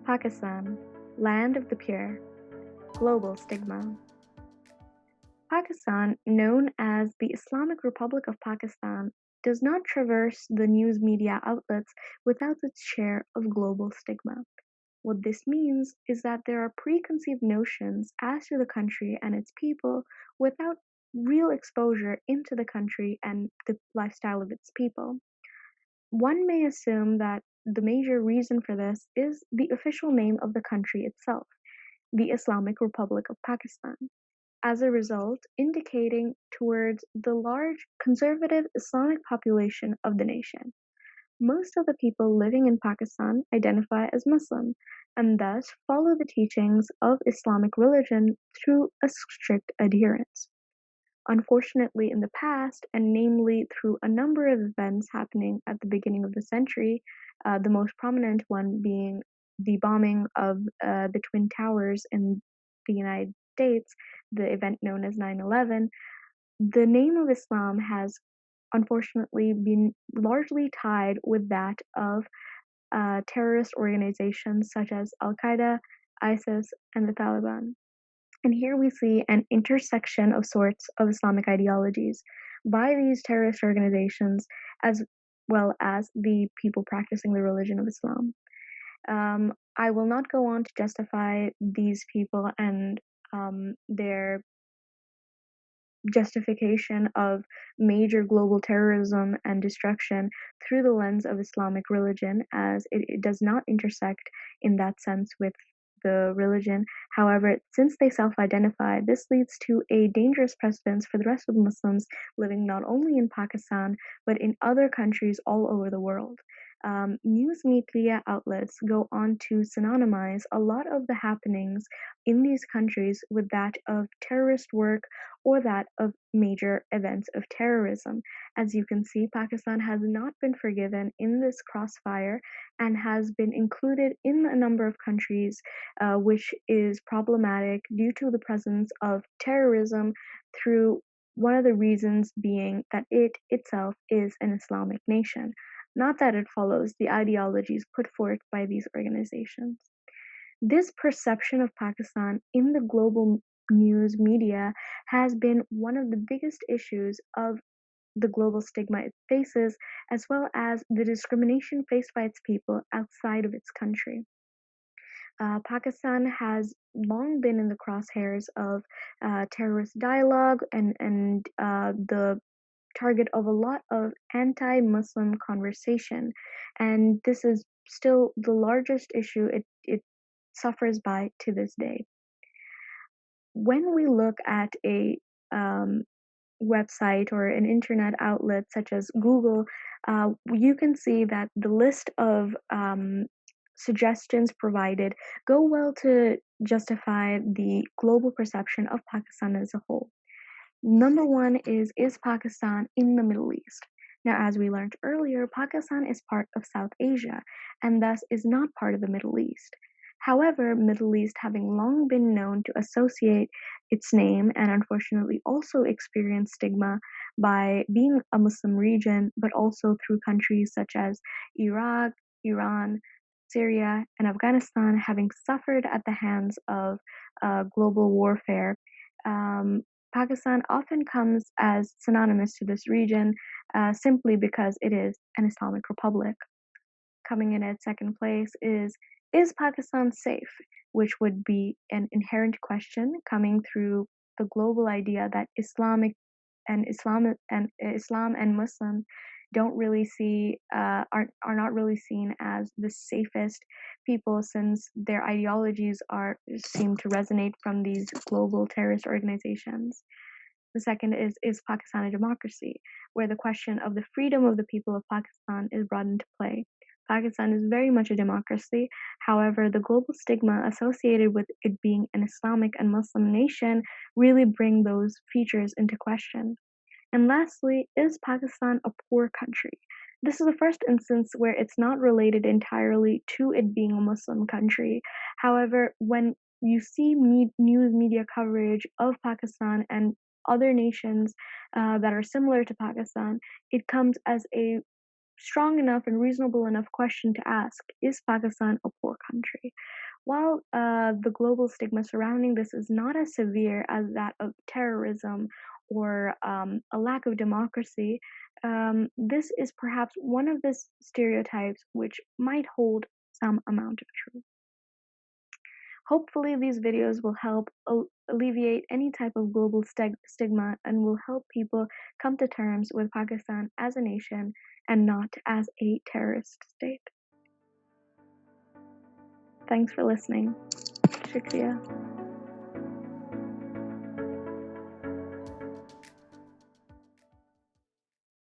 Pakistan, land of the pure, global stigma. Pakistan, known as the Islamic Republic of Pakistan, does not traverse the news media outlets without its share of global stigma. What this means is that there are preconceived notions as to the country and its people without real exposure into the country and the lifestyle of its people. One may assume that the major reason for this is the official name of the country itself, the Islamic Republic of Pakistan, as a result, indicating towards the large conservative Islamic population of the nation. Most of the people living in Pakistan identify as Muslim and thus follow the teachings of Islamic religion through a strict adherence. Unfortunately, in the past, and namely through a number of events happening at the beginning of the century, the most prominent one being the bombing of the Twin Towers in the United States, the event known as 9/11, the name of Islam has unfortunately been largely tied with that of terrorist organizations such as Al Qaeda, ISIS, and the Taliban. And here we see an intersection of sorts of Islamic ideologies by these terrorist organizations as well as the people practicing the religion of Islam. I will not go on to justify these people and their justification of major global terrorism and destruction through the lens of Islamic religion, as it does not intersect in that sense with the religion. However, since they self identify, this leads to a dangerous precedence for the rest of Muslims living not only in Pakistan but in other countries all over the world. News media outlets go on to synonymize a lot of the happenings in these countries with that of terrorist work or that of major events of terrorism. As you can see, Pakistan has not been forgiven in this crossfire and has been included in a number of countries, which is problematic due to the presence of terrorism through one of the reasons being that it itself is an Islamic nation, not that it follows the ideologies put forth by these organizations. This perception of Pakistan in the global news media has been one of the biggest issues of the global stigma it faces, as well as the discrimination faced by its people outside of its country. Pakistan has long been in the crosshairs of terrorist dialogue and the target of a lot of anti Muslim conversation. And this is still the largest issue it suffers by to this day. When we look at a website or an internet outlet such as Google, you can see that the list of suggestions provided go well to justify the global perception of Pakistan as a whole. Number one is Pakistan in the Middle East? Now, as we learned earlier, Pakistan is part of South Asia and thus is not part of the Middle East. However, Middle East having long been known to associate its name and unfortunately also experience stigma by being a Muslim region, but also through countries such as Iraq, Iran, Syria, and Afghanistan having suffered at the hands of global warfare. Um, Pakistan often comes as synonymous to this region simply because it is an Islamic republic. Coming in at second place is Pakistan safe? Which would be an inherent question coming through the global idea that Islam and Muslim don't really see are not really seen as the safest people since their ideologies are seem to resonate from these global terrorist organizations. The second is Pakistan a democracy, where the question of the freedom of the people of Pakistan is brought into play. Pakistan is very much a democracy. However, the global stigma associated with it being an Islamic and Muslim nation really bring those features into question. And lastly, is Pakistan a poor country? This is the first instance where it's not related entirely to it being a Muslim country. However, when you see news media coverage of Pakistan and other nations that are similar to Pakistan, it comes as a strong enough and reasonable enough question to ask, is Pakistan a poor country? While the global stigma surrounding this is not as severe as that of terrorism or a lack of democracy, this is perhaps one of the stereotypes which might hold some amount of truth. Hopefully, these videos will help alleviate any type of global stigma and will help people come to terms with Pakistan as a nation and not as a terrorist state. Thanks for listening. Shukriya.